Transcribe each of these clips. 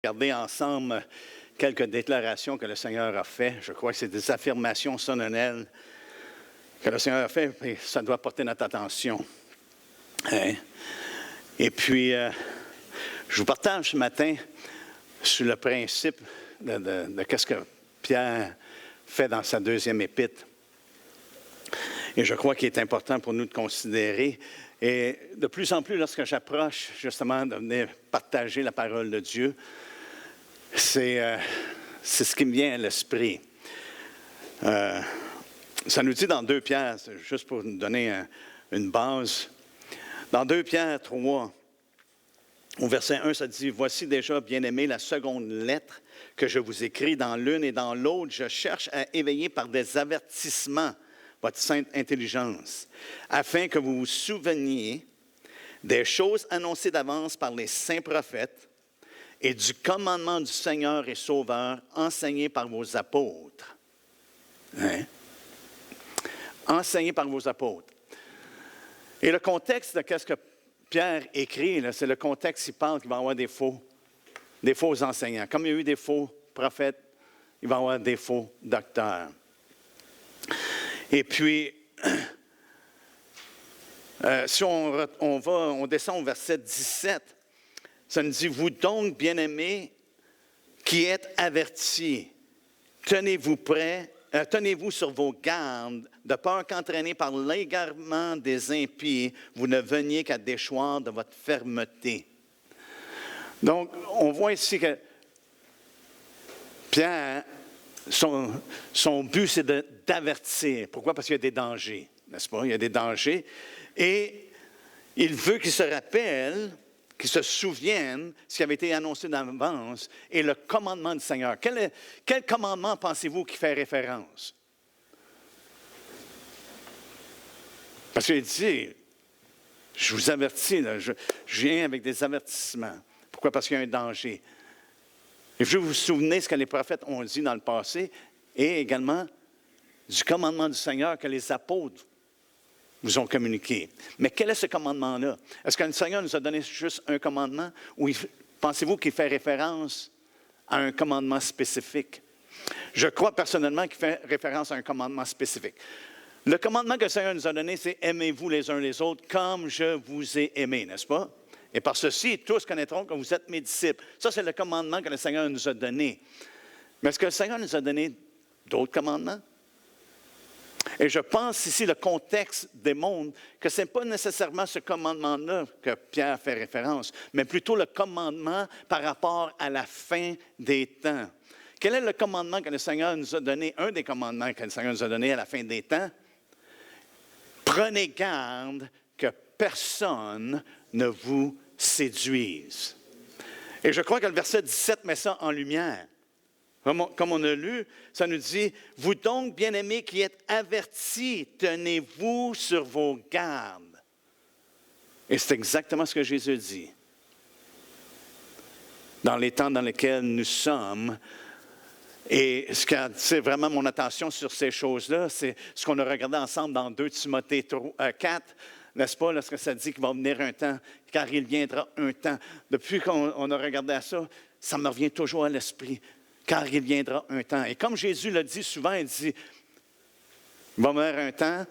regarder ensemble quelques déclarations que le Seigneur a faites. Je crois que c'est des affirmations solennelles que le Seigneur a faites et ça doit porter notre attention. Hein? Et puis, je vous partage ce matin sur le principe de qu'est-ce que Pierre fait dans sa deuxième épître. Et je crois qu'il est important pour nous de considérer. Et de plus en plus, lorsque j'approche justement de venir partager la parole de Dieu, c'est ce qui me vient à l'esprit. Ça nous dit dans 2 Pierre, juste pour nous donner une base, dans 2 Pierre 3, au verset 1, ça dit « Voici déjà, bien-aimés, la seconde lettre que je vous écris dans l'une et dans l'autre. Je cherche à éveiller par des avertissements votre sainte intelligence, afin que vous vous souveniez des choses annoncées d'avance par les saints prophètes et du commandement du Seigneur et Sauveur enseigné par vos apôtres. » Hein? Enseigné par vos apôtres. Et le contexte de ce que Pierre écrit, là, c'est le contexte, il parle qu'il va y avoir des faux enseignants. Comme il y a eu des faux prophètes, il va y avoir des faux docteurs. Et puis, si on descend au verset 17, ça nous dit « Vous donc, bien-aimés, qui êtes avertis, tenez-vous prêts, tenez-vous sur vos gardes, de peur qu'entraînés par l'égarement des impies, vous ne veniez qu'à déchoir de votre fermeté. » Donc, on voit ici que Pierre, son but, c'est d'avertir. Pourquoi? Parce qu'il y a des dangers, n'est-ce pas? Il y a des dangers. Et il veut qu'ils se rappellent, qu'ils se souviennent ce qui avait été annoncé d'avance et le commandement du Seigneur. Quel commandement pensez-vous qui fait référence? Parce qu'il dit, je vous avertis, là, je viens avec des avertissements. Pourquoi? Parce qu'il y a un danger. Et je vous souvenez ce que les prophètes ont dit dans le passé et également du commandement du Seigneur que les apôtres vous ont communiqué. Mais quel est ce commandement-là? Est-ce que le Seigneur nous a donné juste un commandement ou pensez-vous qu'il fait référence à un commandement spécifique? Je crois personnellement qu'il fait référence à un commandement spécifique. Le commandement que le Seigneur nous a donné, c'est « Aimez-vous les uns les autres comme je vous ai aimés », n'est-ce pas? Et par ceci, tous connaîtront que vous êtes mes disciples. Ça, c'est le commandement que le Seigneur nous a donné. Mais est-ce que le Seigneur nous a donné d'autres commandements? Et je pense ici, le contexte démontre que ce n'est pas nécessairement ce commandement-là que Pierre fait référence, mais plutôt le commandement par rapport à la fin des temps. Quel est le commandement que le Seigneur nous a donné? Un des commandements que le Seigneur nous a donné à la fin des temps. Prenez garde que personne ne vous séduise. Et je crois que le verset 17 met ça en lumière. Comme on a lu, ça nous dit, « Vous donc, bien-aimés qui êtes avertis, tenez-vous sur vos gardes. » Et c'est exactement ce que Jésus dit. Dans les temps dans lesquels nous sommes, et ce qui a attiré vraiment mon attention sur ces choses-là, c'est ce qu'on a regardé ensemble dans 2 Timothée 4, n'est-ce pas, lorsque ça dit qu'il va venir un temps, car il viendra un temps. Depuis qu'on a regardé à ça, ça me revient toujours à l'esprit, car il viendra un temps. Et comme Jésus l'a dit souvent, il dit, il va venir un temps,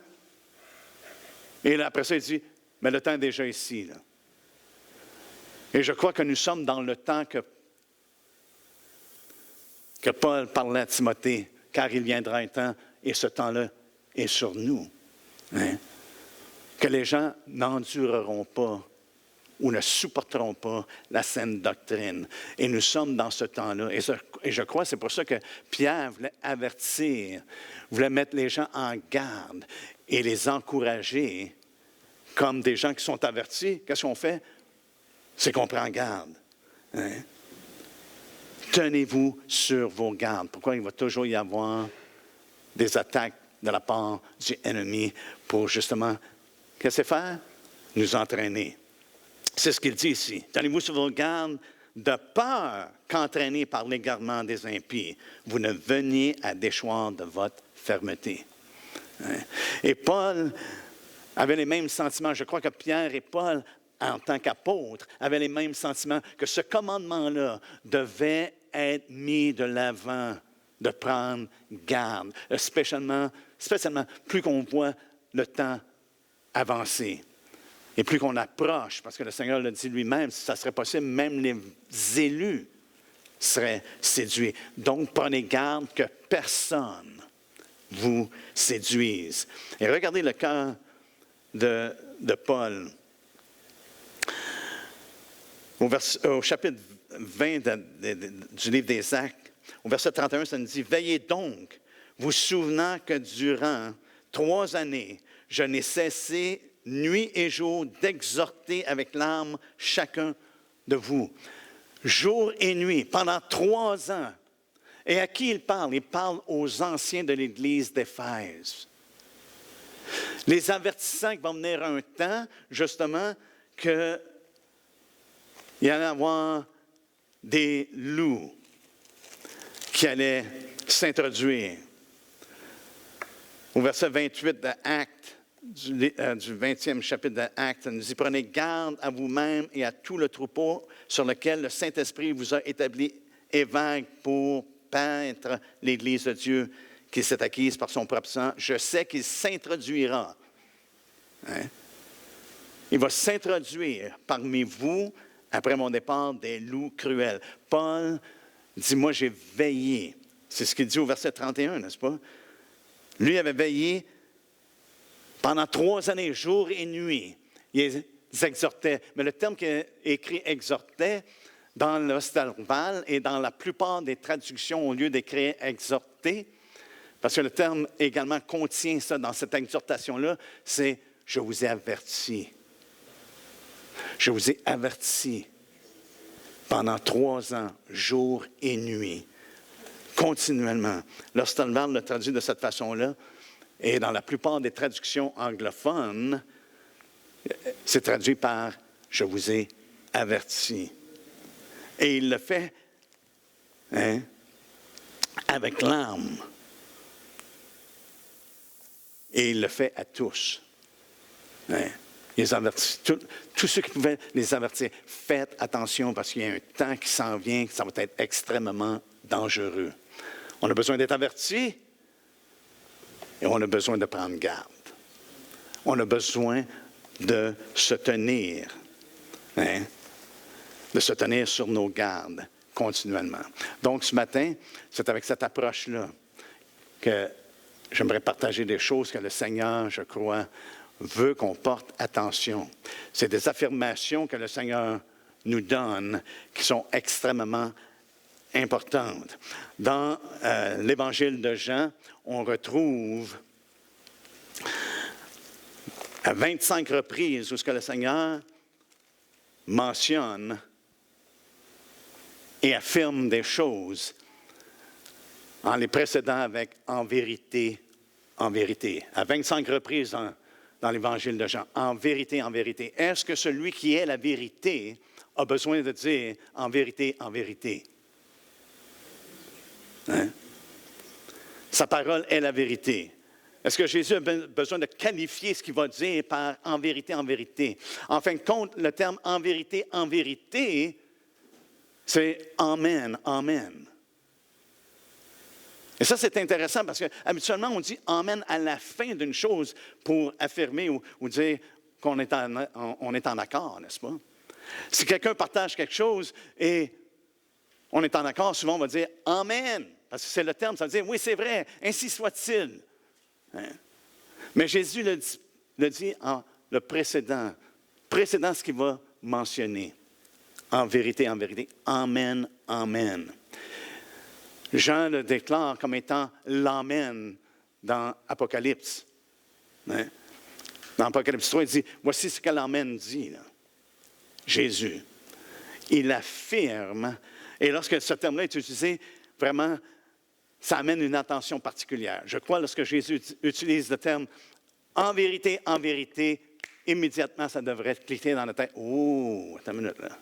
et là, après ça, il dit, mais le temps est déjà ici. Là. Et je crois que nous sommes dans le temps que Paul parlait à Timothée, car il viendra un temps, et ce temps-là est sur nous. Hein? Que les gens n'endureront pas ou ne supporteront pas la saine doctrine. Et nous sommes dans ce temps-là. Et je crois que c'est pour ça que Pierre voulait avertir, voulait mettre les gens en garde et les encourager comme des gens qui sont avertis. Qu'est-ce qu'on fait? C'est qu'on prend garde. Hein? Tenez-vous sur vos gardes. Pourquoi il va toujours y avoir des attaques de la part du ennemi pour justement, qu'est-ce que c'est faire? Nous entraîner. C'est ce qu'il dit ici. Tenez-vous sur vos gardes de peur qu'entraînés par l'égarement des impies, vous ne veniez à déchoir de votre fermeté. Et Paul avait les mêmes sentiments. Je crois que Pierre et Paul en tant qu'apôtre, avait les mêmes sentiments, que ce commandement-là devait être mis de l'avant, de prendre garde, spécialement plus qu'on voit le temps avancer. Et plus qu'on approche, parce que le Seigneur l'a dit lui-même, si ça serait possible, même les élus seraient séduits. Donc, prenez garde que personne vous séduise. Et regardez le cœur de Paul. Au chapitre 20 du livre des Actes, au verset 31, ça nous dit « Veillez donc, vous souvenant que durant 3 années, je n'ai cessé nuit et jour d'exhorter avec larmes chacun de vous. » Jour et nuit, pendant 3 ans. Et à qui il parle? Il parle aux anciens de l'Église d'Éphèse. Les avertissant qu'il va venir un temps, justement, qu'il y allait avoir des loups qui allaient s'introduire. Au verset 28 de Actes, du 20e chapitre de Actes, nous dit « Prenez garde à vous-même et à tout le troupeau sur lequel le Saint-Esprit vous a établi évêque pour paître l'Église de Dieu qui s'est acquise par son propre sang. Je sais qu'il s'introduira. Hein? Il va s'introduire parmi vous, après mon départ, des loups cruels. » Paul dit « Moi, j'ai veillé. » C'est ce qu'il dit au verset 31, n'est-ce pas? Lui avait veillé pendant 3 années, jour et nuit. Ils exhortaient. Mais le terme qui est écrit « exhortait », dans l'Ostalval et dans la plupart des traductions, au lieu d'écrire « exhorter », parce que le terme également contient ça dans cette exhortation-là, c'est « je vous ai averti ». Je vous ai averti pendant 3 ans, jour et nuit, continuellement. L'Ostalval le traduit de cette façon-là, et dans la plupart des traductions anglophones, c'est traduit par « je vous ai averti ». Et il le fait avec larmes. Et il le fait à tous. Hein? Il les avertit, tous ceux qui pouvaient les avertir. Faites attention parce qu'il y a un temps qui s'en vient, ça va être extrêmement dangereux. On a besoin d'être avertis et on a besoin de prendre garde. On a besoin de se tenir, de se tenir sur nos gardes continuellement. Donc, ce matin, c'est avec cette approche-là que j'aimerais partager des choses que le Seigneur, je crois, veut qu'on porte attention. C'est des affirmations que le Seigneur nous donne qui sont extrêmement importantes. Dans l'Évangile de Jean, on retrouve à 25 reprises où ce que le Seigneur mentionne et affirme des choses en les précédant avec « en vérité, en vérité ». À 25 reprises dans l'Évangile de Jean, « en vérité, en vérité ». Est-ce que celui qui est la vérité a besoin de dire « en vérité, en vérité ». Hein? Sa parole est la vérité. Est-ce que Jésus a besoin de qualifier ce qu'il va dire par « en vérité, en vérité ». En fin de compte, le terme « en vérité, en vérité », c'est « amen, amen ». Et ça, c'est intéressant parce qu'habituellement, on dit « amen » à la fin d'une chose pour affirmer ou dire qu'on est en accord, n'est-ce pas? Si quelqu'un partage quelque chose et on est en accord, souvent on va dire « amen », parce que c'est le terme, ça veut dire « oui, c'est vrai, ainsi soit-il ». Hein? Mais Jésus le dit en le précédent ce qu'il va mentionner. En vérité, amen, amen. Jean le déclare comme étant l'amen dans Apocalypse. Hein? Dans Apocalypse 3, il dit, voici ce que l'amen dit, là. Jésus. Il affirme, et lorsque ce terme-là est utilisé, vraiment, ça amène une attention particulière. Je crois, lorsque Jésus utilise le terme « en vérité, immédiatement, ça devrait cliquer dans la tête. « Oh, attends une minute, là.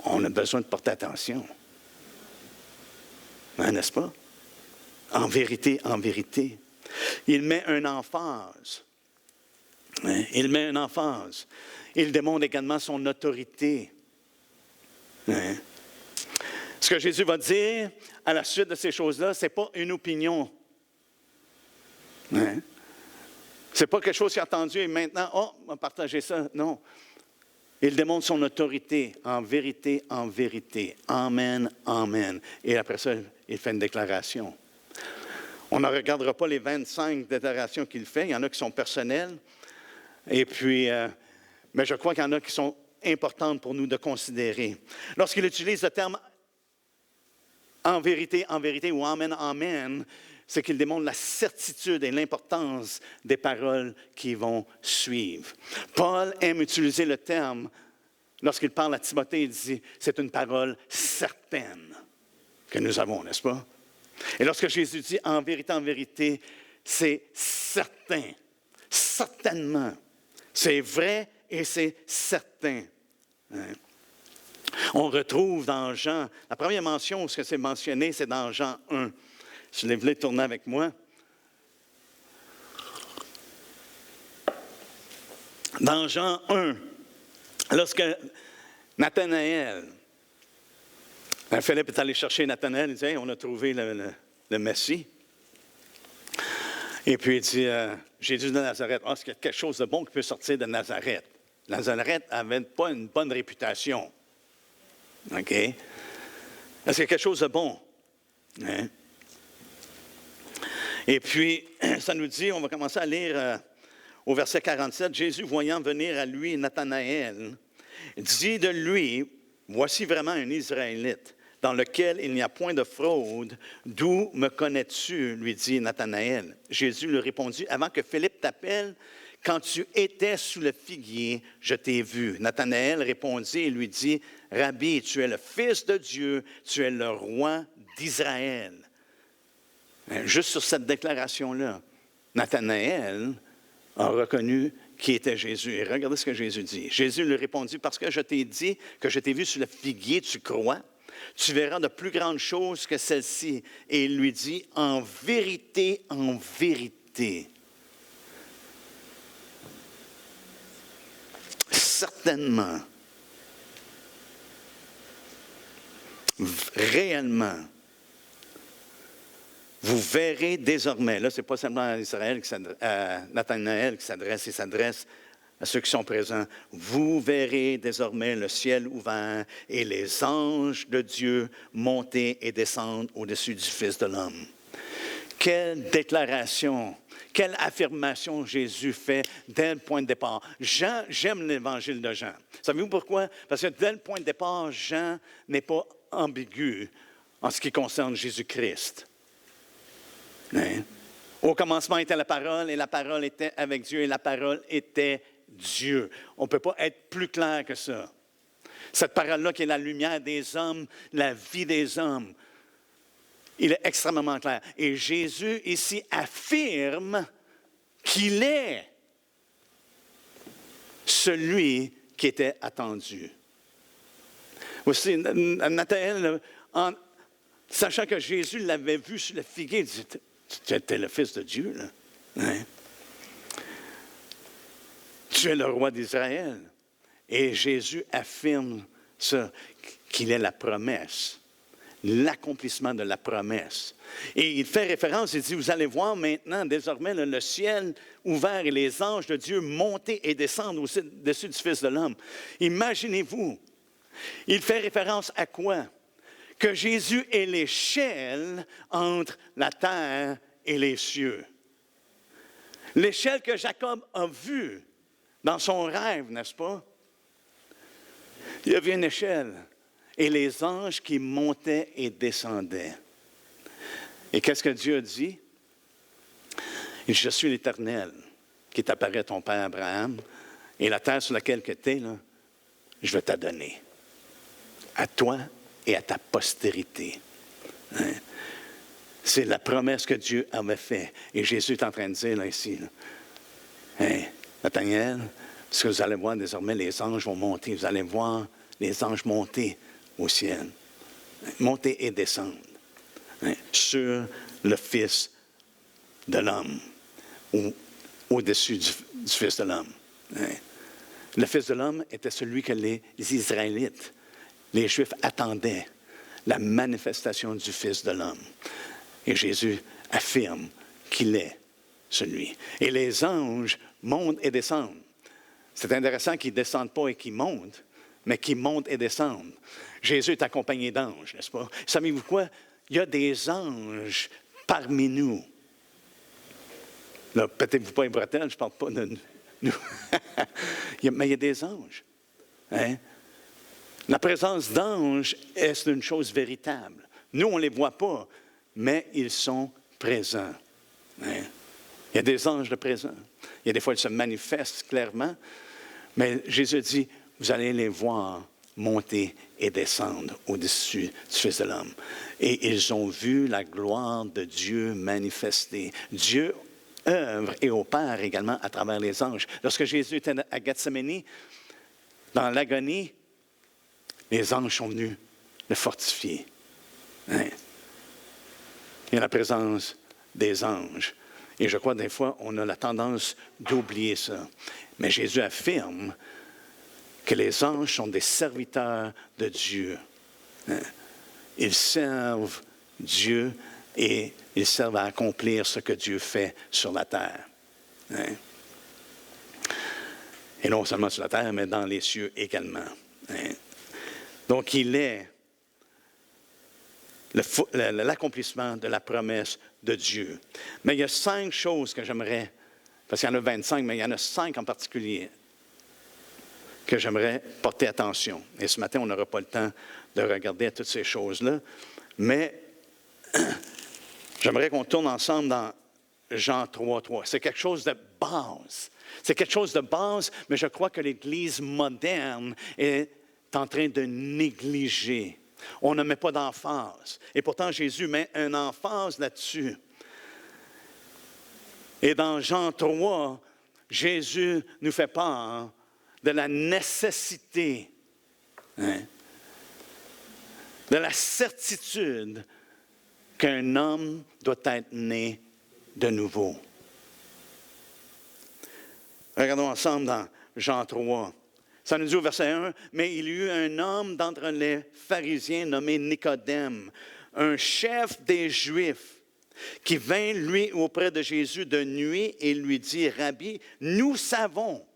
On a besoin de porter attention. » Hein, n'est-ce pas? En vérité, en vérité. Il met un emphase. Hein? Il met un emphase. Il démontre également son autorité. Hein? Ce que Jésus va dire à la suite de ces choses-là, ce n'est pas une opinion. Hein? Ce n'est pas quelque chose qu'il a entendu et maintenant, on va partager ça. Non. Il démontre son autorité en vérité, en vérité. Amen, amen. Et après ça, il fait une déclaration. On ne regardera pas les 25 déclarations qu'il fait. Il y en a qui sont personnelles. Et puis, mais je crois qu'il y en a qui sont importantes pour nous de considérer. Lorsqu'il utilise le terme en vérité ou amen, amen, c'est qu'il démontre la certitude et l'importance des paroles qui vont suivre. Paul aime utiliser le terme, lorsqu'il parle à Timothée, il dit, c'est une parole certaine que nous avons, n'est-ce pas? Et lorsque Jésus dit en vérité, c'est certain, certainement. C'est vrai et c'est certain. Hein? On retrouve dans Jean, la première mention où c'est mentionné, c'est dans Jean 1. Si vous voulez tourner avec moi. Dans Jean 1, lorsque Nathanaël, Philippe est allé chercher Nathanaël, il dit, hey, on a trouvé le Messie. Et puis il dit, Jésus de Nazareth, est-ce qu'il y a quelque chose de bon qui peut sortir de Nazareth? Nazareth n'avait pas une bonne réputation. OK? Est-ce qu'il y a quelque chose de bon? Hein? Et puis, ça nous dit, on va commencer à lire au verset 47, Jésus, voyant venir à lui Nathanaël, dit de lui, voici vraiment un Israélite, dans lequel il n'y a point de fraude. D'où me connais-tu, lui dit Nathanaël. Jésus lui répondit, avant que Philippe t'appelle, quand tu étais sous le figuier, je t'ai vu. Nathanaël répondit et lui dit, Rabbi, tu es le Fils de Dieu, tu es le roi d'Israël. Juste sur cette déclaration-là, Nathanaël a reconnu qui était Jésus. Et regardez ce que Jésus dit. Jésus lui répondit, parce que je t'ai dit que je t'ai vu sur le figuier, tu crois? Tu verras de plus grandes choses que celle-ci. Et il lui dit, en vérité, certainement, réellement, vous verrez désormais, là, ce n'est pas seulement à Israël, à Nathanaël qui s'adresse, il s'adresse à ceux qui sont présents. Vous verrez désormais le ciel ouvert et les anges de Dieu monter et descendre au-dessus du Fils de l'homme. Quelle déclaration, quelle affirmation Jésus fait dès le point de départ. Jean, j'aime l'évangile de Jean. Savez-vous pourquoi? Parce que dès le point de départ, Jean n'est pas ambigu en ce qui concerne Jésus-Christ. Hein? Au commencement était la parole, et la parole était avec Dieu, et la parole était Dieu. On ne peut pas être plus clair que ça. Cette parole-là qui est la lumière des hommes, la vie des hommes, il est extrêmement clair. Et Jésus ici affirme qu'il est celui qui était attendu. Aussi, Nathanaël, en sachant que Jésus l'avait vu sur le figuier, il dit, tu étais le Fils de Dieu, là. Hein? Tu es le roi d'Israël. Et Jésus affirme ça, qu'il est la promesse, l'accomplissement de la promesse. Et il fait référence, il dit, vous allez voir maintenant, désormais, le ciel ouvert et les anges de Dieu monter et descendre au-dessus du Fils de l'homme. Imaginez-vous, il fait référence à quoi? Que Jésus est l'échelle entre la terre et les cieux. L'échelle que Jacob a vue dans son rêve, n'est-ce pas? Il y avait une échelle et les anges qui montaient et descendaient. Et qu'est-ce que Dieu a dit? Je suis l'Éternel qui t'apparaît à ton père Abraham et la terre sur laquelle tu es, là, je vais te donner à toi et à ta postérité. Hein? C'est la promesse que Dieu avait faite. Et Jésus est en train de dire là, ici, là, hey, Nathanaël, ce que vous allez voir désormais, les anges vont monter. Vous allez voir les anges monter au ciel. Monter et descendre. Hein, sur le Fils de l'homme. Ou au-dessus du Fils de l'homme. Hein. Le Fils de l'homme était celui que les Israélites, les Juifs attendaient, la manifestation du Fils de l'homme. Et Jésus affirme qu'il est celui. Et les anges montent et descendent. C'est intéressant qu'ils ne descendent pas et qu'ils montent, mais qu'ils montent et descendent. Jésus est accompagné d'anges, n'est-ce pas? Savez-vous quoi? Il y a des anges parmi nous. Là, peut-être pas les bretelles, je ne parle pas de nous. Mais il y a des anges. Hein? La présence d'anges est une chose véritable. Nous, on ne les voit pas, mais ils sont présents. Hein? Il y a des anges de présents. Il y a des fois, ils se manifestent clairement, mais Jésus dit, vous allez les voir monter et descendre au-dessus du Fils de l'homme. Et ils ont vu la gloire de Dieu manifestée. Dieu œuvre et opère également à travers les anges. Lorsque Jésus était à Gethsémani, dans l'agonie, les anges sont venus le fortifier. Hein? Il y a la présence des anges. Et je crois, des fois, on a la tendance d'oublier ça. Mais Jésus affirme que les anges sont des serviteurs de Dieu. Hein? Ils servent Dieu et ils servent à accomplir ce que Dieu fait sur la terre. Hein? Et non seulement sur la terre, mais dans les cieux également. Hein? Donc, il est l'accomplissement de la promesse de Dieu. Mais il y a 5 choses que j'aimerais, parce qu'il y en a 25, mais il y en a 5 en particulier, que j'aimerais porter attention. Et ce matin, on n'aura pas le temps de regarder à toutes ces choses-là, mais j'aimerais qu'on tourne ensemble dans Jean 3:3. C'est quelque chose de base. C'est quelque chose de base, mais je crois que l'Église moderne est en train de négliger. On ne met pas d'emphase. Et pourtant, Jésus met une emphase là-dessus. Et dans Jean 3, Jésus nous fait part de la nécessité, hein, de la certitude qu'un homme doit être né de nouveau. Regardons ensemble dans Jean 3. Ça nous dit au verset 1, « Mais il y eut un homme d'entre les pharisiens nommé Nicodème, un chef des Juifs, qui vint, lui, auprès de Jésus de nuit et lui dit, « Rabbi, nous savons. »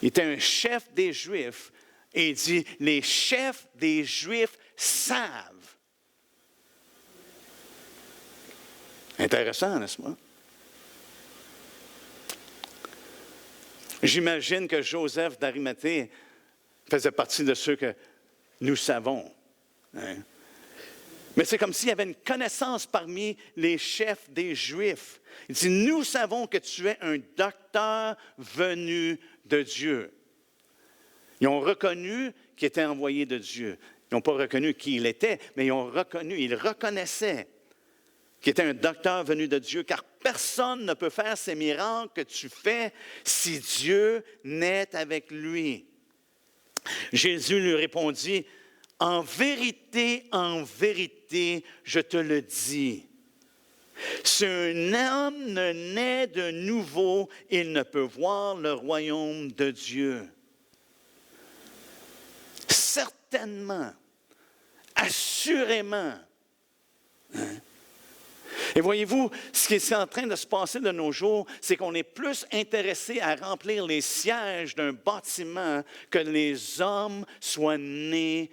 Il était un chef des Juifs et il dit, « Les chefs des Juifs savent. » Intéressant, n'est-ce pas? J'imagine que Joseph d'Arimathée faisait partie de ceux que nous savons. Hein? Mais c'est comme s'il y avait une connaissance parmi les chefs des Juifs. Il dit, nous savons que tu es un docteur venu de Dieu. Ils ont reconnu qu'il était envoyé de Dieu. Ils n'ont pas reconnu qui il était, mais ils reconnaissaient qu'il était un docteur venu de Dieu, car personne ne peut faire ces miracles que tu fais si Dieu n'est avec lui. Jésus lui répondit, « En vérité, je te le dis, si un homme ne naît de nouveau, il ne peut voir le royaume de Dieu. » Certainement, assurément. Hein? Et voyez-vous, ce qui est en train de se passer de nos jours, c'est qu'on est plus intéressé à remplir les sièges d'un bâtiment que les hommes soient nés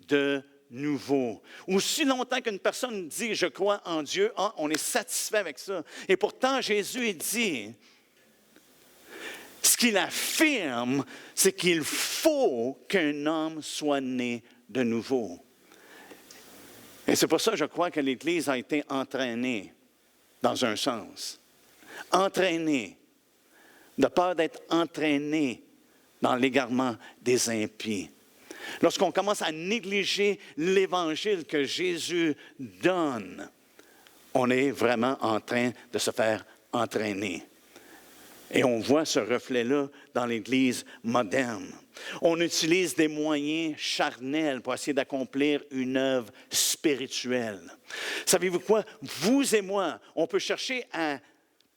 de nouveau. Aussi longtemps qu'une personne dit « je crois en Dieu », on est satisfait avec ça. Et pourtant, Jésus dit, ce qu'il affirme, c'est qu'il faut qu'un homme soit né de nouveau. Et c'est pour ça que je crois que l'Église a été entraînée, dans un sens. Entraînée. De peur d'être entraînée dans l'égarement des impies. Lorsqu'on commence à négliger l'Évangile que Jésus donne, on est vraiment en train de se faire entraîner. Et on voit ce reflet-là dans l'Église moderne. On utilise des moyens charnels pour essayer d'accomplir une œuvre spirituelle. spirituel. Savez-vous quoi? Vous et moi, on peut chercher à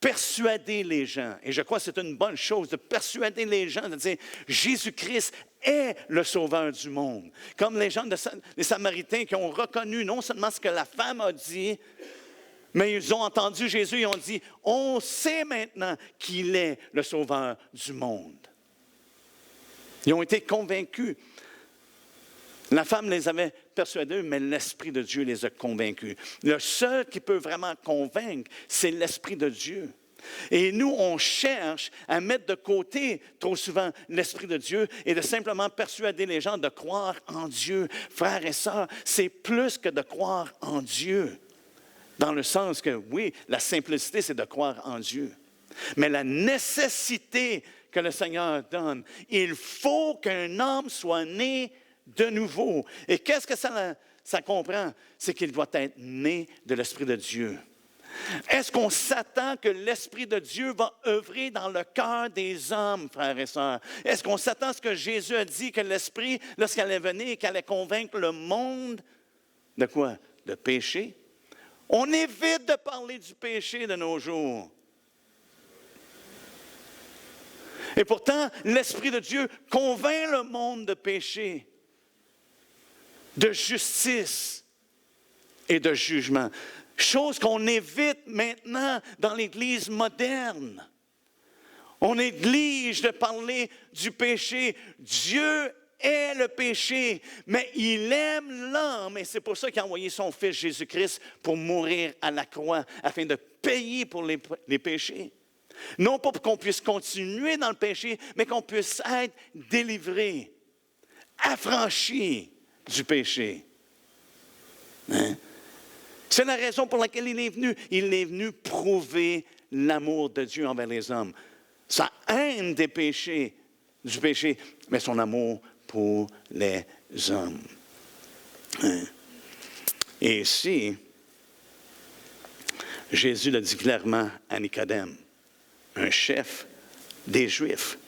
persuader les gens. Et je crois que c'est une bonne chose de persuader les gens, de dire Jésus-Christ est le sauveur du monde. Comme les gens, les Samaritains qui ont reconnu non seulement ce que la femme a dit, mais ils ont entendu Jésus et ont dit, on sait maintenant qu'il est le sauveur du monde. Ils ont été convaincus. La femme les avait persuadés, mais l'Esprit de Dieu les a convaincus. Le seul qui peut vraiment convaincre, c'est l'Esprit de Dieu. Et nous, on cherche à mettre de côté trop souvent l'Esprit de Dieu et de simplement persuader les gens de croire en Dieu. Frères et sœurs, c'est plus que de croire en Dieu. Dans le sens que, oui, la simplicité, c'est de croire en Dieu. Mais la nécessité que le Seigneur donne, il faut qu'un homme soit né de nouveau. Et qu'est-ce que ça comprend? C'est qu'il doit être né de l'Esprit de Dieu. Est-ce qu'on s'attend que l'Esprit de Dieu va œuvrer dans le cœur des hommes, frères et sœurs? Est-ce qu'on s'attend à ce que Jésus a dit, que l'Esprit, lorsqu'il allait venir, qu'il allait convaincre le monde de quoi? De péché? On évite de parler du péché de nos jours. Et pourtant, l'Esprit de Dieu convainc le monde de péché, de justice et de jugement. Chose qu'on évite maintenant dans l'Église moderne. On néglige de parler du péché. Dieu est le péché, mais il aime l'homme. Et c'est pour ça qu'il a envoyé son Fils Jésus-Christ pour mourir à la croix, afin de payer pour les péchés. Non pas pour qu'on puisse continuer dans le péché, mais qu'on puisse être délivré, affranchi du péché. Hein? C'est la raison pour laquelle il est venu. Il est venu prouver l'amour de Dieu envers les hommes. Sa haine des péchés, du péché, mais son amour pour les hommes. Hein? Et ici, Jésus le dit clairement à Nicodème, un chef des Juifs.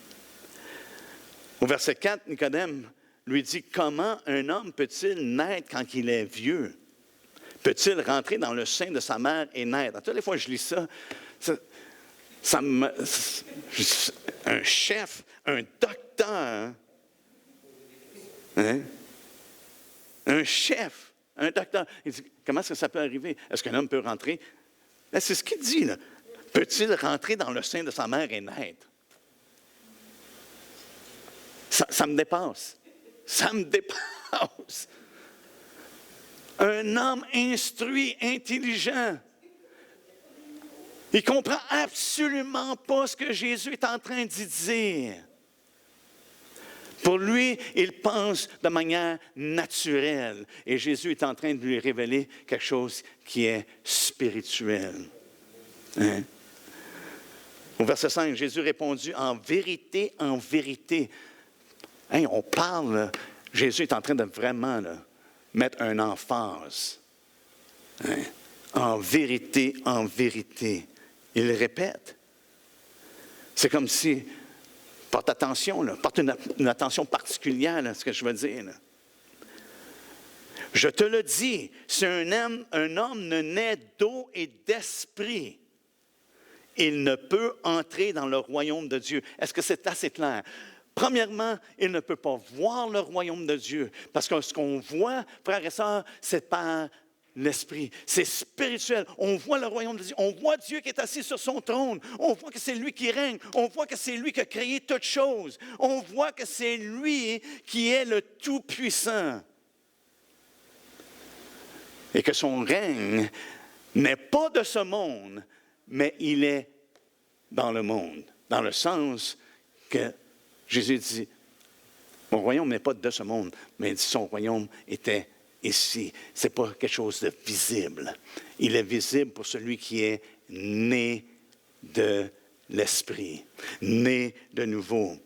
Au verset 4, Nicodème lui dit, comment un homme peut-il naître quand il est vieux? Peut-il rentrer dans le sein de sa mère et naître? À toutes les fois que je lis ça, un chef, un docteur, hein? Un chef, un docteur. Il dit, comment est-ce que ça peut arriver? Est-ce qu'un homme peut rentrer? Là, c'est ce qu'il dit, là. Peut-il rentrer dans le sein de sa mère et naître? Ça me dépasse. Ça me dépasse. Un homme instruit, intelligent. Il ne comprend absolument pas ce que Jésus est en train d'y dire. Pour lui, il pense de manière naturelle. Et Jésus est en train de lui révéler quelque chose qui est spirituel. Hein? Au verset 5, Jésus répondit, en vérité, hein, on parle, là, Jésus est en train de vraiment mettre un emphase. Hein? En vérité, il répète. C'est comme si, porte attention, là, porte une attention particulière à ce que je veux dire. Là. Je te le dis, si un homme ne naît d'eau et d'esprit, il ne peut entrer dans le royaume de Dieu. Est-ce que c'est assez clair? Premièrement, il ne peut pas voir le royaume de Dieu. Parce que ce qu'on voit, frères et sœurs, c'est par l'Esprit. C'est spirituel. On voit le royaume de Dieu. On voit Dieu qui est assis sur son trône. On voit que c'est lui qui règne. On voit que c'est lui qui a créé toutes choses. On voit que c'est lui qui est le Tout-Puissant. Et que son règne n'est pas de ce monde, mais il est dans le monde. Dans le sens que Jésus dit, mon royaume n'est pas de ce monde, mais il dit, son royaume était ici. Ce n'est pas quelque chose de visible. Il est visible pour celui qui est né de l'Esprit, né de nouveau.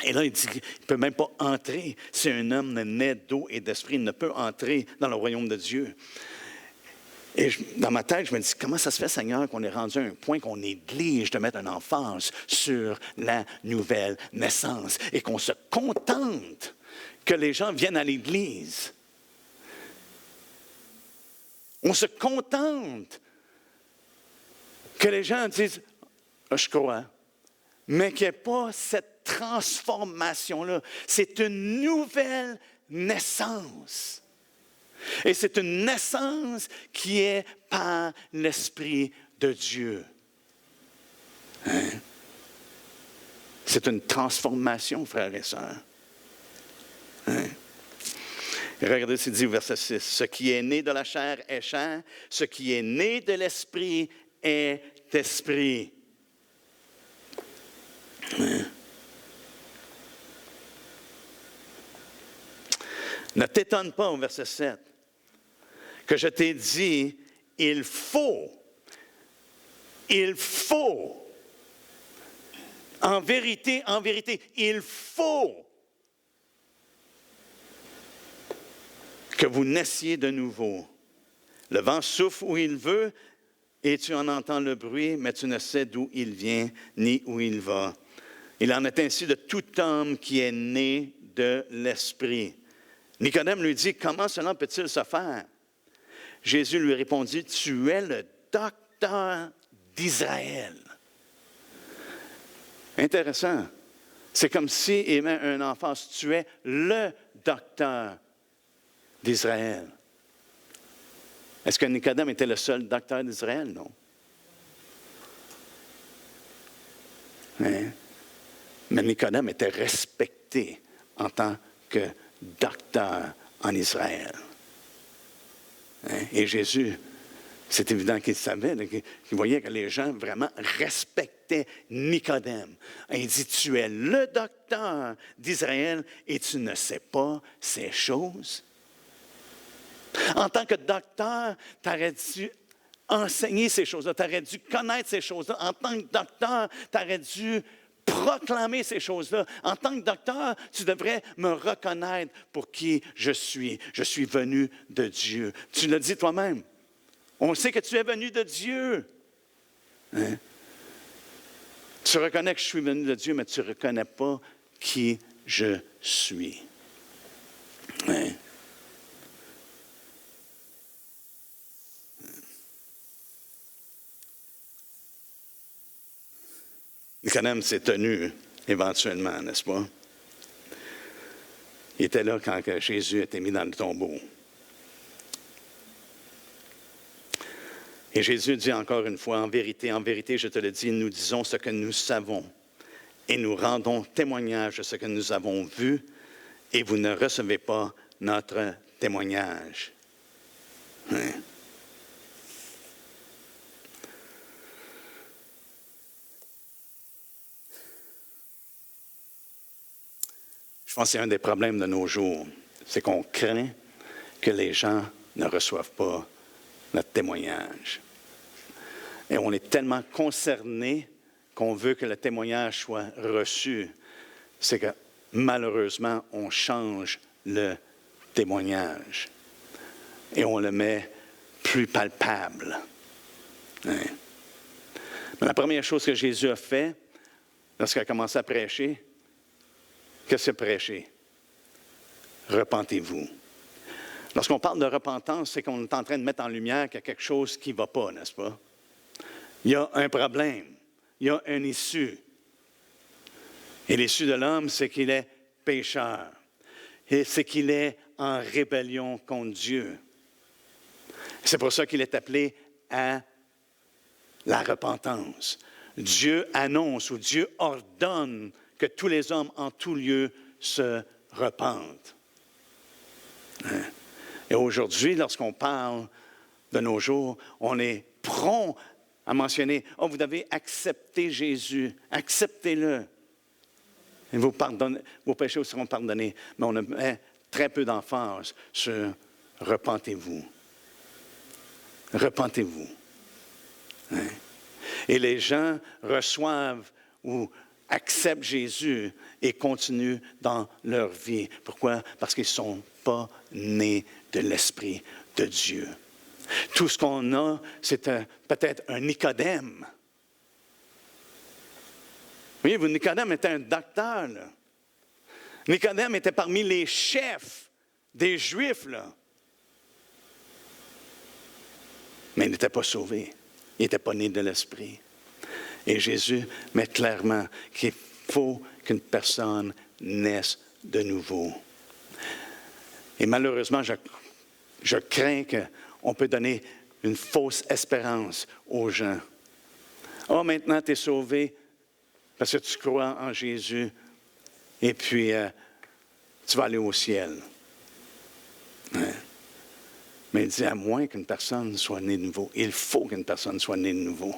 Et là, il dit qu'il ne peut même pas entrer. Si un homme ne naît d'eau et d'esprit, il ne peut entrer dans le royaume de Dieu. Et dans ma tête, je me dis, comment ça se fait, Seigneur, qu'on est rendu à un point qu'on néglige de mettre une emphase sur la nouvelle naissance et qu'on se contente que les gens viennent à l'Église. On se contente que les gens disent « je crois », mais qu'il n'y ait pas cette transformation-là. C'est une nouvelle naissance. Et c'est une naissance qui est par l'Esprit de Dieu. Hein? C'est une transformation, frères et sœurs. Hein? Regardez ce qu'il dit au verset 6. Ce qui est né de la chair est chair, ce qui est né de l'esprit est esprit. Hein? Ne t'étonne pas au verset 7 que je t'ai dit, il faut, en vérité, il faut que vous naissiez de nouveau. Le vent souffle où il veut et tu en entends le bruit, mais tu ne sais d'où il vient ni où il va. Il en est ainsi de tout homme qui est né de l'Esprit. Nicodème lui dit, comment cela peut-il se faire? Jésus lui répondit, tu es le docteur d'Israël. Intéressant. C'est comme si il aimait un enfant, tu es le docteur d'Israël. Est-ce que Nicodème était le seul docteur d'Israël? Non. Hein? Mais Nicodème était respecté en tant que docteur en Israël. Hein? Et Jésus, c'est évident qu'il savait, qu'il voyait que les gens vraiment respectaient Nicodème. Et il dit, tu es le docteur d'Israël et tu ne sais pas ces choses. En tant que docteur, tu aurais dû enseigner ces choses-là, tu aurais dû connaître ces choses-là. En tant que docteur, tu aurais dû proclamer ces choses-là. En tant que docteur, tu devrais me reconnaître pour qui je suis. Je suis venu de Dieu. Tu l'as dit toi-même. On sait que tu es venu de Dieu. Hein? Tu reconnais que je suis venu de Dieu, mais tu ne reconnais pas qui je suis. Hein? Nicodème s'est tenu éventuellement, n'est-ce pas? Il était là quand Jésus a été mis dans le tombeau. Et Jésus dit encore une fois, en vérité, je te le dis, nous disons ce que nous savons et nous rendons témoignage de ce que nous avons vu et vous ne recevez pas notre témoignage. Hein? Je pense que c'est un des problèmes de nos jours, c'est qu'on craint que les gens ne reçoivent pas notre témoignage. Et on est tellement concerné qu'on veut que le témoignage soit reçu. C'est que malheureusement, on change le témoignage et on le met plus palpable. Hein? Mais la première chose que Jésus a fait lorsqu'il a commencé à prêcher, qu'est-ce qu'il a prêché? Repentez-vous. Lorsqu'on parle de repentance, c'est qu'on est en train de mettre en lumière qu'il y a quelque chose qui ne va pas, n'est-ce pas? Il y a un problème. Il y a une issue. Et l'issue de l'homme, c'est qu'il est pécheur. Et c'est qu'il est en rébellion contre Dieu. C'est pour ça qu'il est appelé à la repentance. Dieu annonce ou Dieu ordonne que tous les hommes en tout lieu se repentent. Hein? Et aujourd'hui, lorsqu'on parle de nos jours, on est prompt à mentionner, « Oh, vous devez accepter Jésus, acceptez-le. Et vos péchés vous seront pardonnés. » Mais on met très peu d'emphase sur « repentez-vous. Repentez-vous. » Hein? Et les gens reçoivent ou acceptent Jésus et continuent dans leur vie. Pourquoi? Parce qu'ils ne sont pas nés de l'Esprit de Dieu. Tout ce qu'on a, c'est peut-être un Nicodème. Oui, Nicodème était un docteur, là. Nicodème était parmi les chefs des Juifs, là. mais il n'était pas sauvé. Il n'était pas né de l'Esprit. Et Jésus met clairement qu'il faut qu'une personne naisse de nouveau. Et malheureusement, je crains qu'on peut donner une fausse espérance aux gens. Oh, maintenant, tu es sauvé parce que tu crois en Jésus et puis tu vas aller au ciel. Hein? Mais il dit, à moins qu'une personne soit née de nouveau, il faut qu'une personne soit née de nouveau.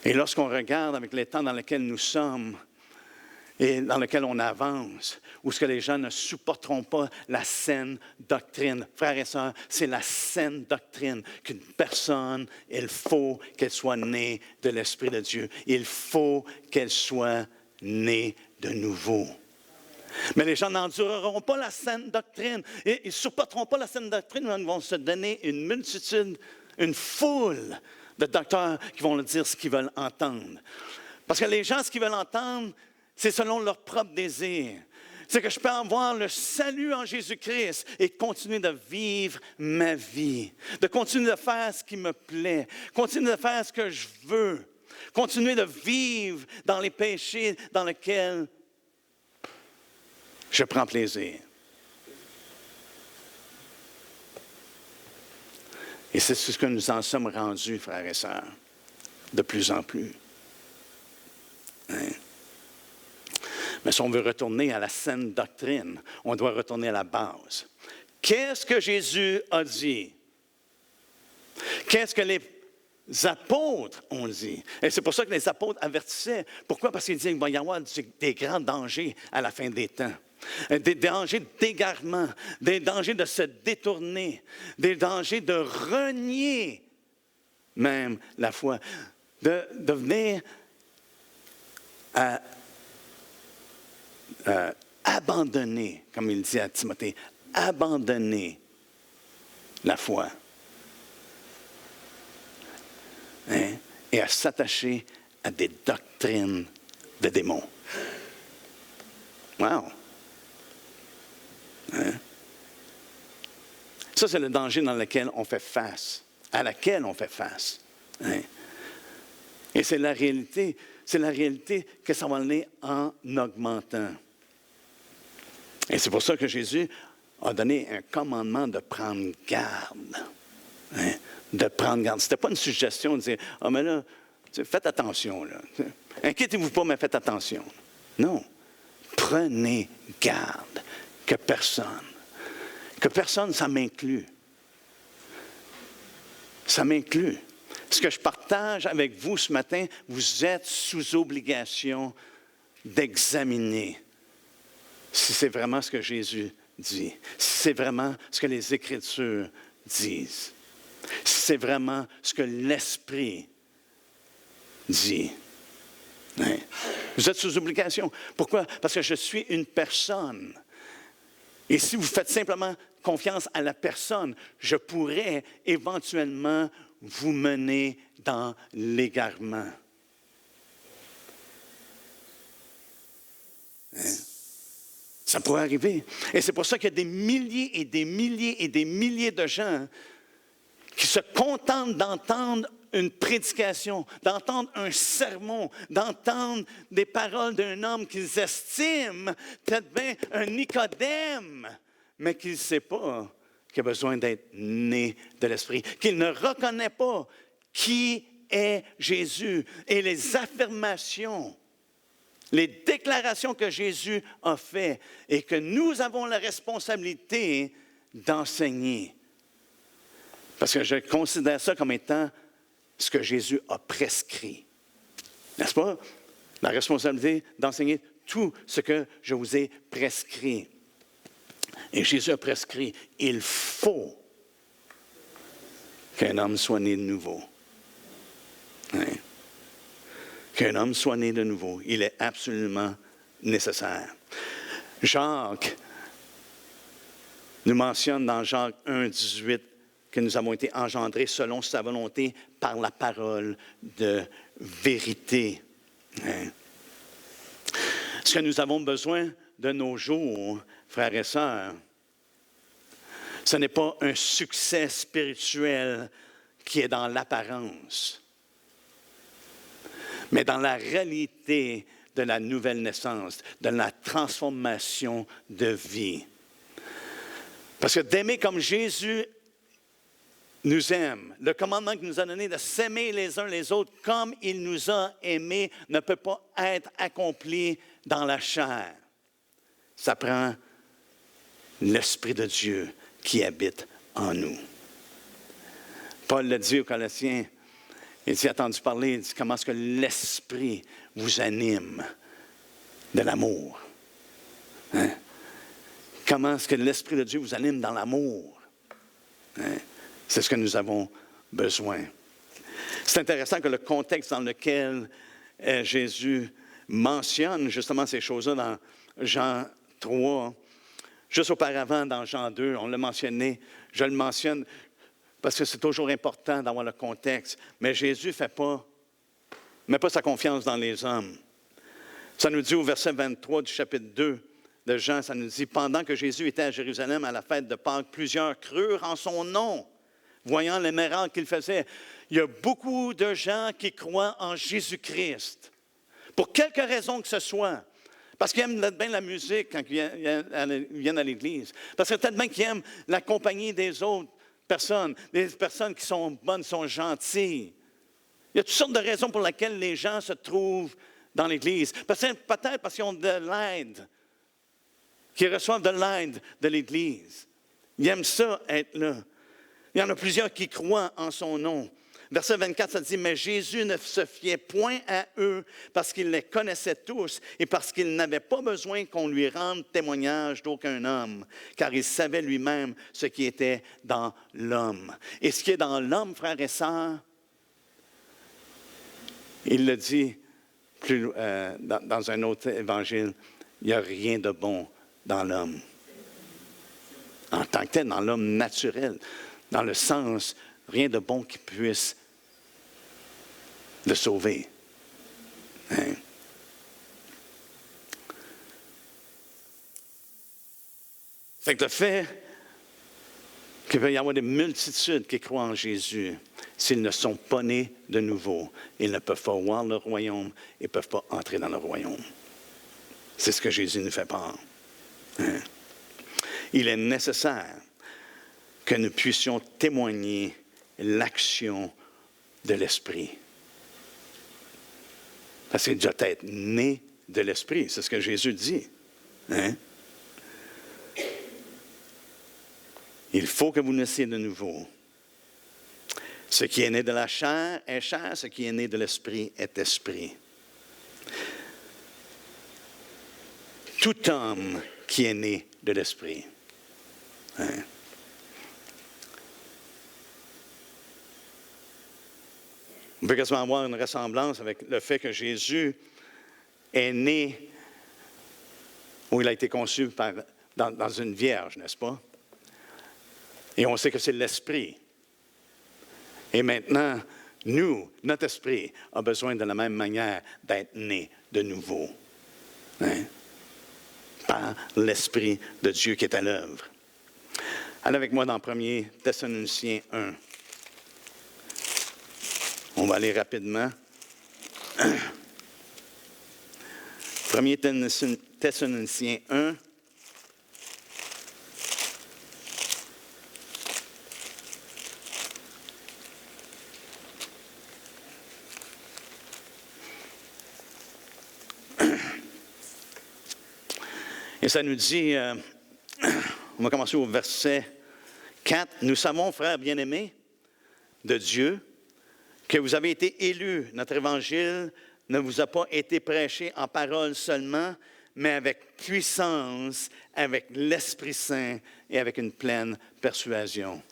Et lorsqu'on regarde avec les temps dans lesquels nous sommes et dans lesquels on avance, où ce que les gens ne supporteront pas la saine doctrine. Frères et sœurs, c'est la saine doctrine qu'une personne, il faut qu'elle soit née de l'Esprit de Dieu. Il faut qu'elle soit née de nouveau. Mais les gens n'endureront pas la saine doctrine. Et ils ne supporteront pas la saine doctrine, mais ils vont se donner une multitude, une foule de docteurs qui vont leur dire ce qu'ils veulent entendre. Parce que les gens, ce qu'ils veulent entendre, c'est selon leur propre désir. C'est que je peux avoir le salut en Jésus-Christ et continuer de vivre ma vie, de continuer de faire ce qui me plaît, continuer de faire ce que je veux, continuer de vivre dans les péchés dans lesquels je prends plaisir. Et c'est ce que nous en sommes rendus, frères et sœurs, de plus en plus. Hein? Mais si on veut retourner à la saine doctrine, on doit retourner à la base. Qu'est-ce que Jésus a dit? Qu'est-ce que les apôtres ont dit? Et c'est pour ça que les apôtres avertissaient. Pourquoi? Parce qu'ils disaient qu'il va y avoir des grands dangers à la fin des temps. Des dangers d'égarement, des dangers de se détourner, des dangers de renier même la foi, de venir à abandonner, comme il dit à Timothée, abandonner la foi. Hein? Et à s'attacher à des doctrines de démons. Wow! Hein? Ça, c'est le danger dans lequel on fait face, à laquelle on fait face. Hein? Et c'est la réalité que ça va aller en augmentant. Et c'est pour ça que Jésus a donné un commandement de prendre garde. Hein? De prendre garde. Ce n'était pas une suggestion de dire, « Ah, mais là, faites attention. Là. Inquiétez-vous pas, mais faites attention. » Non. Prenez garde que personne, ça m'inclut. Ça m'inclut. Ce que je partage avec vous ce matin, vous êtes sous obligation d'examiner si c'est vraiment ce que Jésus dit, si c'est vraiment ce que les Écritures disent, si c'est vraiment ce que l'Esprit dit. Hein? Vous êtes sous obligation. Pourquoi? Parce que je suis une personne. Et si vous faites simplement confiance à la personne, je pourrais éventuellement vous mener dans l'égarement. Hein? Ça pourrait arriver. Et c'est pour ça qu'il y a des milliers et des milliers et des milliers de gens qui se contentent d'entendre une prédication, d'entendre un sermon, d'entendre des paroles d'un homme qu'ils estiment peut-être bien un Nicodème, mais qu'il ne sait pas qu'il a besoin d'être né de l'Esprit, qu'il ne reconnaît pas qui est Jésus et les affirmations, les déclarations que Jésus a faites et que nous avons la responsabilité d'enseigner. Parce que je considère ça comme étant ce que Jésus a prescrit. N'est-ce pas? La responsabilité d'enseigner tout ce que je vous ai prescrit. Et Jésus a prescrit, il faut qu'un homme soit né de nouveau. Hein? Qu'un homme soit né de nouveau. Il est absolument nécessaire. Jacques nous mentionne dans Jacques 1, 18 que nous avons été engendrés selon sa volonté par la parole de vérité. Hein? Ce que nous avons besoin de nos jours, frères et sœurs, ce n'est pas un succès spirituel qui est dans l'apparence, mais dans la réalité de la nouvelle naissance, de la transformation de vie. Parce que d'aimer comme Jésus nous aime, le commandement qu'il nous a donné de s'aimer les uns les autres comme il nous a aimés ne peut pas être accompli dans la chair. Ça prend l'Esprit de Dieu qui habite en nous. Paul l'a dit aux Colossiens, il dit, entendu parler, il dit, comment est-ce que l'Esprit vous anime de l'amour? Hein? Comment est-ce que l'Esprit de Dieu vous anime dans l'amour? Hein? C'est ce que nous avons besoin. C'est intéressant que le contexte dans lequel Jésus mentionne justement ces choses-là dans Jean 3, juste auparavant dans Jean 2, on l'a mentionné, je le mentionne parce que c'est toujours important d'avoir le contexte, mais Jésus ne met pas sa confiance dans les hommes. Ça nous dit au verset 23 du chapitre 2 de Jean, ça nous dit, pendant que Jésus était à Jérusalem à la fête de Pâques, plusieurs crurent en son nom, voyant les miracles qu'il faisait. Il y a beaucoup de gens qui croient en Jésus-Christ, pour quelque raison que ce soit. Parce qu'ils aiment bien la musique quand ils viennent à l'Église. Parce que peut-être bien qu'ils aiment la compagnie des autres personnes, des personnes qui sont bonnes, sont gentilles. Il y a toutes sortes de raisons pour lesquelles les gens se trouvent dans l'Église. Peut-être parce qu'ils ont de l'aide, qu'ils reçoivent de l'aide de l'Église. Ils aiment ça, être là. Il y en a plusieurs qui croient en son nom. Verset 24, ça dit, « Mais Jésus ne se fiait point à eux parce qu'il les connaissait tous et parce qu'il n'avait pas besoin qu'on lui rende témoignage d'aucun homme, car il savait lui-même ce qui était dans l'homme. » Et ce qui est dans l'homme, frères et sœurs, il le dit dans un autre évangile, il n'y a rien de bon dans l'homme. En tant que tel, dans l'homme naturel, dans le sens, rien de bon qui puisse le sauver. Hein? Fait que le fait qu'il va y avoir des multitudes qui croient en Jésus, s'ils ne sont pas nés de nouveau, ils ne peuvent pas voir le royaume et ne peuvent pas entrer dans le royaume. C'est ce que Jésus nous fait part. Hein? Il est nécessaire que nous puissions témoigner l'action de l'Esprit. Parce qu'il doit être né de l'Esprit, c'est ce que Jésus dit. Hein? Il faut que vous naissiez de nouveau. Ce qui est né de la chair est chair, ce qui est né de l'Esprit est esprit. Tout homme qui est né de l'Esprit. Hein? On peut quasiment avoir une ressemblance avec le fait que Jésus est né, où il a été conçu dans une vierge, n'est-ce pas? Et on sait que c'est l'Esprit. Et maintenant, nous, notre esprit, a besoin de la même manière d'être né de nouveau. Hein? Par l'Esprit de Dieu qui est à l'œuvre. Allez avec moi dans 1 Thessaloniciens 1. On va aller rapidement. 1 Thessaloniciens 1. Et ça nous dit, on va commencer au verset 4. « Nous savons, frères bien-aimés de Dieu, que vous avez été élus. Notre évangile ne vous a pas été prêché en parole seulement, mais avec puissance, avec l'Esprit Saint et avec une pleine persuasion. »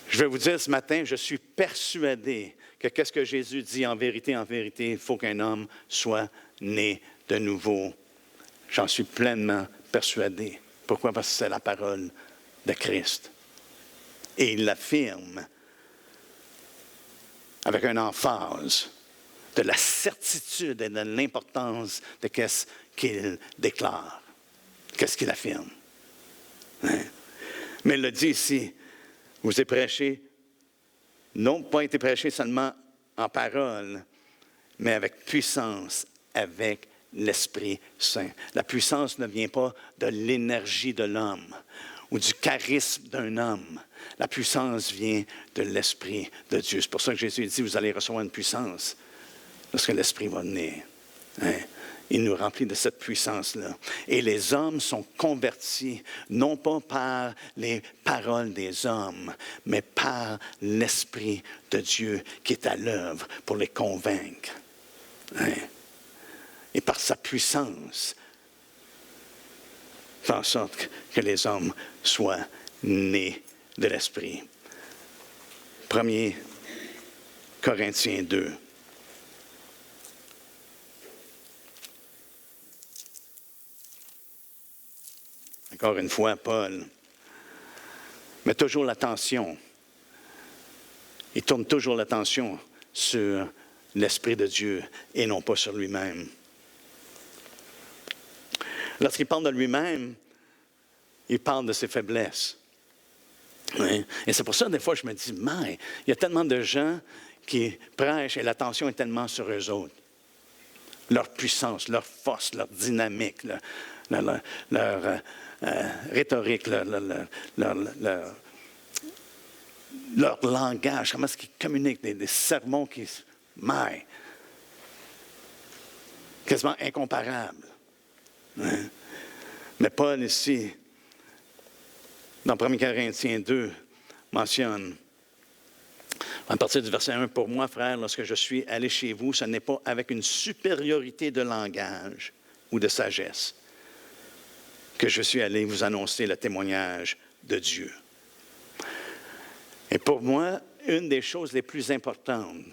Je vais vous dire ce matin, je suis persuadé que qu'est-ce que Jésus dit en vérité, il faut qu'un homme soit né de nouveau. J'en suis pleinement persuadé. Pourquoi? Parce que c'est la parole de Christ. Et il l'affirme avec une emphase de la certitude et de l'importance de qu'est-ce qu'il déclare. Qu'est-ce qu'il affirme. Hein? Mais il le dit ici, vous êtes prêché, non pas été prêché seulement en parole, mais avec puissance, avec l'Esprit Saint. La puissance ne vient pas de l'énergie de l'homme ou du charisme d'un homme. La puissance vient de l'Esprit de Dieu. C'est pour ça que Jésus dit, vous allez recevoir une puissance lorsque l'Esprit va venir. Hein? Il nous remplit de cette puissance-là. Et les hommes sont convertis, non pas par les paroles des hommes, mais par l'Esprit de Dieu qui est à l'œuvre pour les convaincre. Hein? Et par sa puissance, fait en sorte que les hommes soient nés de l'Esprit. 1 Corinthiens 2. Encore une fois, Paul met toujours l'attention. Il tourne toujours l'attention sur l'Esprit de Dieu et non pas sur lui-même. Lorsqu'il parle de lui-même, il parle de ses faiblesses. Oui. Et c'est pour ça, des fois, je me dis, mais il y a tellement de gens qui prêchent et l'attention est tellement sur eux autres. Leur puissance, leur force, leur dynamique, leur rhétorique, leur langage, comment est-ce qu'ils communiquent, des sermons qui maillent, quasiment incomparables. Hein? Mais Paul ici, dans 1 Corinthiens 2, mentionne, à partir du verset 1, « Pour moi, frère, lorsque je suis allé chez vous, ce n'est pas avec une supériorité de langage ou de sagesse que je suis allé vous annoncer le témoignage de Dieu. » Et pour moi, une des choses les plus importantes,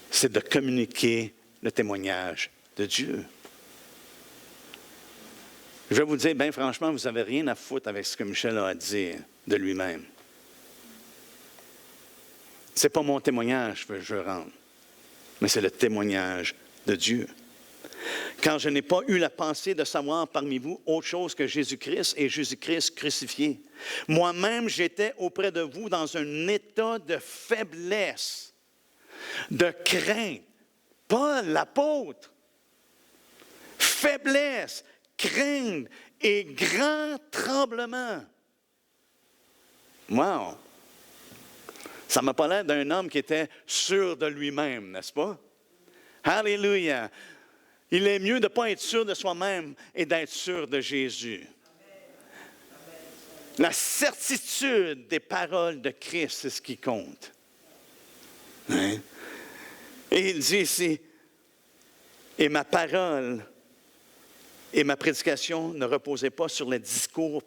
c'est de communiquer le témoignage de Dieu. Je vais vous dire, bien franchement, vous n'avez rien à foutre avec ce que Michel a à dire de lui-même. Ce n'est pas mon témoignage que je rends, mais c'est le témoignage de Dieu. Car je n'ai pas eu la pensée de savoir parmi vous autre chose que Jésus-Christ et Jésus-Christ crucifié. Moi-même, j'étais auprès de vous dans un état de faiblesse, de crainte. Paul, l'apôtre, faiblesse, crainte et grand tremblement. Wow! Ça ne m'a pas l'air d'un homme qui était sûr de lui-même, n'est-ce pas? Alléluia! Il est mieux de ne pas être sûr de soi-même et d'être sûr de Jésus. La certitude des paroles de Christ, c'est ce qui compte. Hein? Et il dit ici, et ma parole et ma prédication ne reposaient pas sur les discours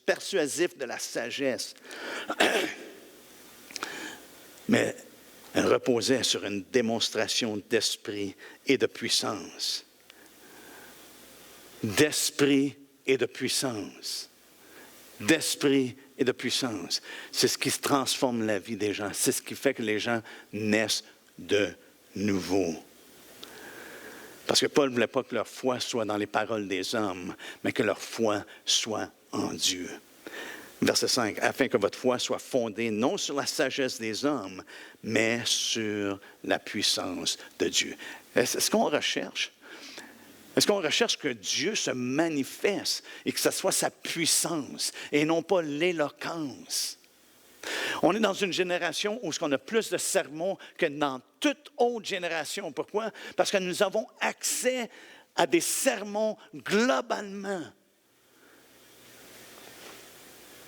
persuasifs de la sagesse, mais elle reposait sur une démonstration d'esprit et de puissance. D'esprit et de puissance. D'esprit et de puissance. C'est ce qui transforme la vie des gens. C'est ce qui fait que les gens naissent de nouveau. Parce que Paul ne voulait pas que leur foi soit dans les paroles des hommes, mais que leur foi soit en Dieu. Verset 5, « Afin que votre foi soit fondée non sur la sagesse des hommes, mais sur la puissance de Dieu. » Est-ce qu'on recherche? Est-ce qu'on recherche que Dieu se manifeste et que ce soit sa puissance et non pas l'éloquence? On est dans une génération où on a plus de sermons que dans toute autre génération. Pourquoi? Parce que nous avons accès à des sermons globalement.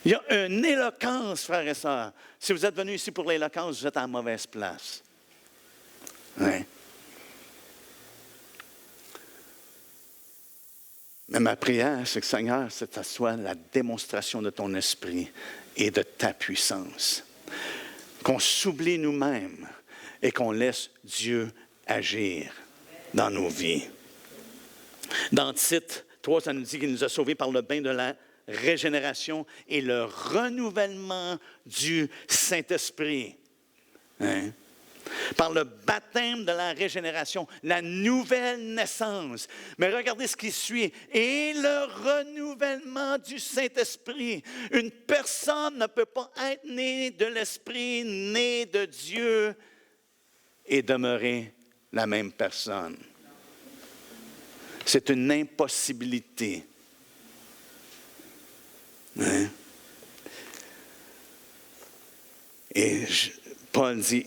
Il y a une éloquence, frères et sœurs. Si vous êtes venus ici pour l'éloquence, vous êtes à la mauvaise place. Ouais. Mais ma prière, c'est que, Seigneur, que ça soit la démonstration de ton esprit et de ta puissance. Qu'on s'oublie nous-mêmes et qu'on laisse Dieu agir dans nos vies. Dans Tite 3, ça nous dit qu'il nous a sauvés par le bain de la régénération et le renouvellement du Saint-Esprit. Hein? par le baptême de la régénération, la nouvelle naissance. Mais regardez ce qui suit. Et le renouvellement du Saint-Esprit. Une personne ne peut pas être née de l'Esprit, née de Dieu et demeurer la même personne. C'est une impossibilité. Hein? Et Paul dit,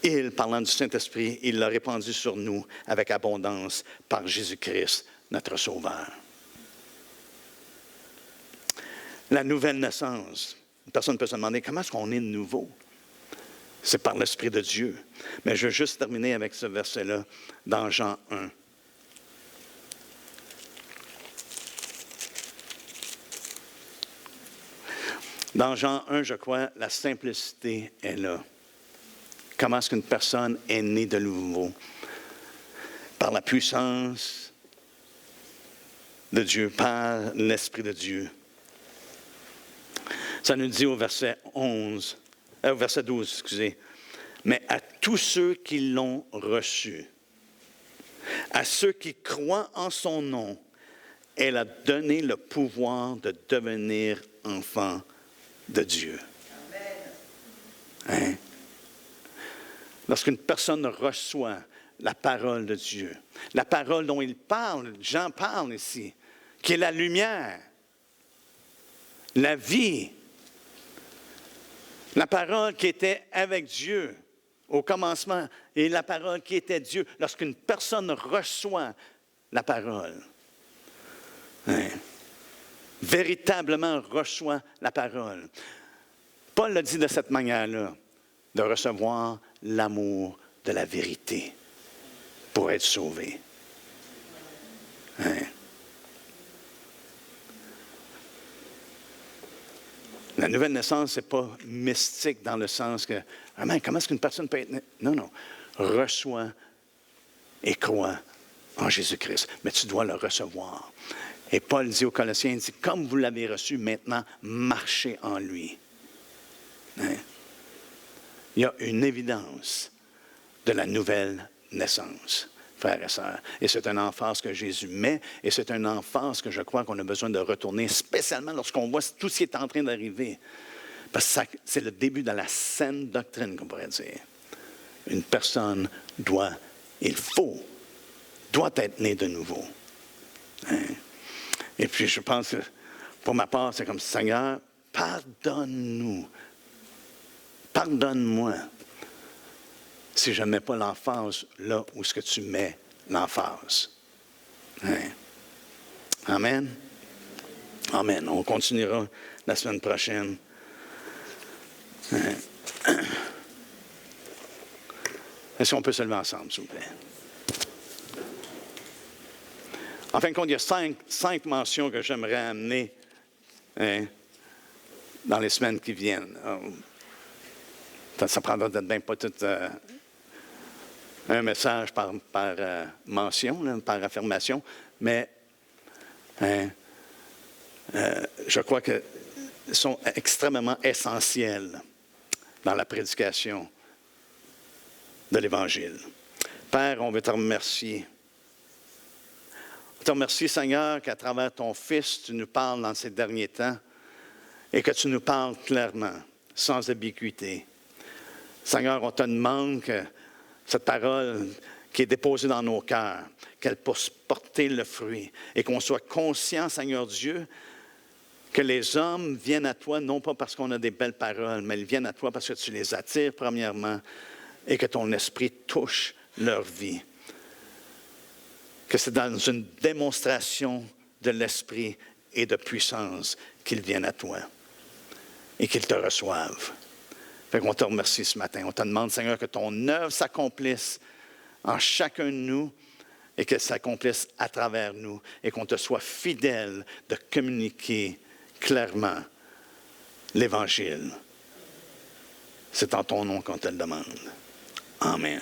il, parlant du Saint-Esprit, il l'a répandu sur nous avec abondance par Jésus-Christ, notre Sauveur. La nouvelle naissance. Une personne peut se demander, comment est-ce qu'on est de nouveau? C'est par l'Esprit de Dieu. Mais je vais juste terminer avec ce verset-là dans Jean 1. Dans Jean 1, je crois, la simplicité est là. Comment est-ce qu'une personne est née de nouveau? Par la puissance de Dieu, par l'Esprit de Dieu. Ça nous dit au verset 12, mais à tous ceux qui l'ont reçu, à ceux qui croient en son nom, elle a donné le pouvoir de devenir enfants de Dieu. Hein? Lorsqu'une personne reçoit la parole de Dieu, la parole dont il parle, Jean parle ici, qui est la lumière, la vie, la parole qui était avec Dieu au commencement et la parole qui était Dieu, lorsqu'une personne reçoit la parole, hein, véritablement reçoit la parole. Paul l'a dit de cette manière-là, de recevoir l'amour de la vérité pour être sauvé. Hein? La nouvelle naissance, ce n'est pas mystique dans le sens que, comment est-ce qu'une personne peut être... Non, non. Reçois et crois en Jésus-Christ. Mais tu dois le recevoir. Et Paul dit aux Colossiens, il dit, comme vous l'avez reçu, maintenant, marchez en lui. Hein? Il y a une évidence de la nouvelle naissance, frères et sœurs. Et c'est une emphase que Jésus met, et c'est une emphase que je crois qu'on a besoin de retourner, spécialement lorsqu'on voit tout ce qui est en train d'arriver. Parce que c'est le début de la saine doctrine, qu'on pourrait dire. Une personne doit être née de nouveau. Hein? Et puis je pense que, pour ma part, c'est comme, Seigneur, pardonne-nous. Pardonne-moi si je ne mets pas l'emphase là où est-ce que tu mets l'emphase. Hein? Amen. Amen. On continuera la semaine prochaine. Hein? Est-ce qu'on peut se lever ensemble, s'il vous plaît? En fin de compte, il y a cinq mentions que j'aimerais amener, hein, dans les semaines qui viennent. Ça prendra peut-être bien pas tout un message par mention, là, par affirmation, mais hein, je crois qu'ils sont extrêmement essentiels dans la prédication de l'Évangile. Père, on veut te remercier. On te remercie, Seigneur, qu'à travers ton Fils, tu nous parles dans ces derniers temps et que tu nous parles clairement, sans ambiguïté. Seigneur, on te demande que cette parole qui est déposée dans nos cœurs, qu'elle puisse porter le fruit et qu'on soit conscient, Seigneur Dieu, que les hommes viennent à toi, non pas parce qu'on a des belles paroles, mais ils viennent à toi parce que tu les attires premièrement et que ton esprit touche leur vie. Que c'est dans une démonstration de l'esprit et de puissance qu'ils viennent à toi et qu'ils te reçoivent. Fait qu'on te remercie ce matin. On te demande, Seigneur, que ton œuvre s'accomplisse en chacun de nous et qu'elle s'accomplisse à travers nous et qu'on te soit fidèle de communiquer clairement l'Évangile. C'est en ton nom qu'on te le demande. Amen.